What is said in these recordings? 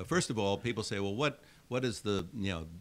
First of all, people say, well, what is the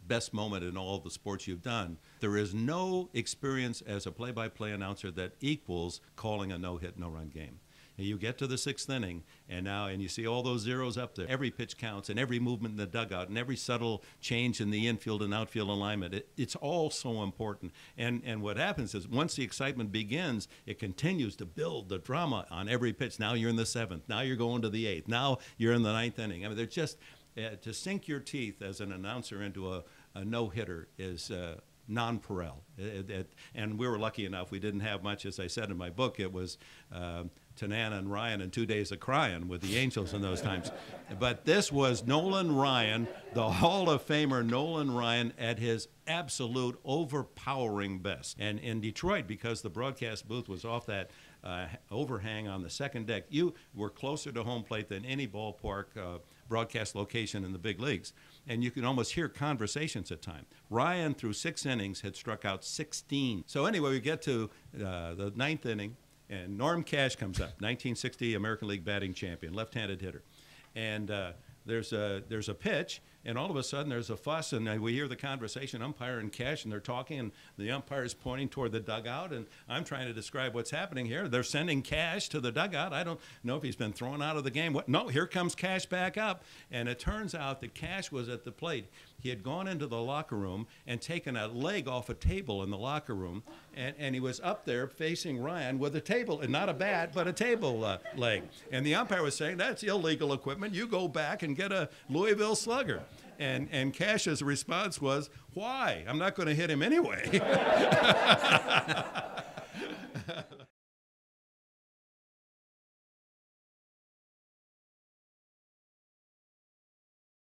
best moment in all the sports you've done? There is no experience as a play-by-play announcer that equals calling a no-hit, no-run game. And you get to the sixth inning, and you see all those zeros up there. Every pitch counts, and every movement in the dugout, and every subtle change in the infield and outfield alignment. It's all so important. And what happens is once the excitement begins, it continues to build the drama on every pitch. Now you're in the seventh. Now you're going to the eighth. Now you're in the ninth inning. I mean, they're just to sink your teeth as an announcer into a no-hitter is nonpareil. And we were lucky enough. We didn't have much, as I said in my book. It was Tanana and Ryan and 2 days of crying with the Angels in those times. But this was Nolan Ryan, the Hall of Famer Nolan Ryan, at his absolute overpowering best. And in Detroit, because the broadcast booth was off that overhang on the second deck, you were closer to home plate than any ballpark broadcast location in the big leagues. And you could almost hear conversations at times. Ryan, through 6 innings, had struck out 16. So anyway, we get to the ninth inning, and Norm Cash comes up, 1960 American League batting champion, left-handed hitter. And there's a pitch, and all of a sudden there's a fuss, and we hear the conversation, umpire and Cash, and they're talking, and the umpire is pointing toward the dugout, and I'm trying to describe what's happening here. They're sending Cash to the dugout. I don't know if he's been thrown out of the game. No, here comes Cash back up, and it turns out that Cash was at the plate. He had gone into the locker room and taken a leg off a table in the locker room, and he was up there facing Ryan with a table, and not a bat, but a table leg. And the umpire was saying, that's illegal equipment. You go back and get a Louisville Slugger. And Cash's response was, why? I'm not going to hit him anyway.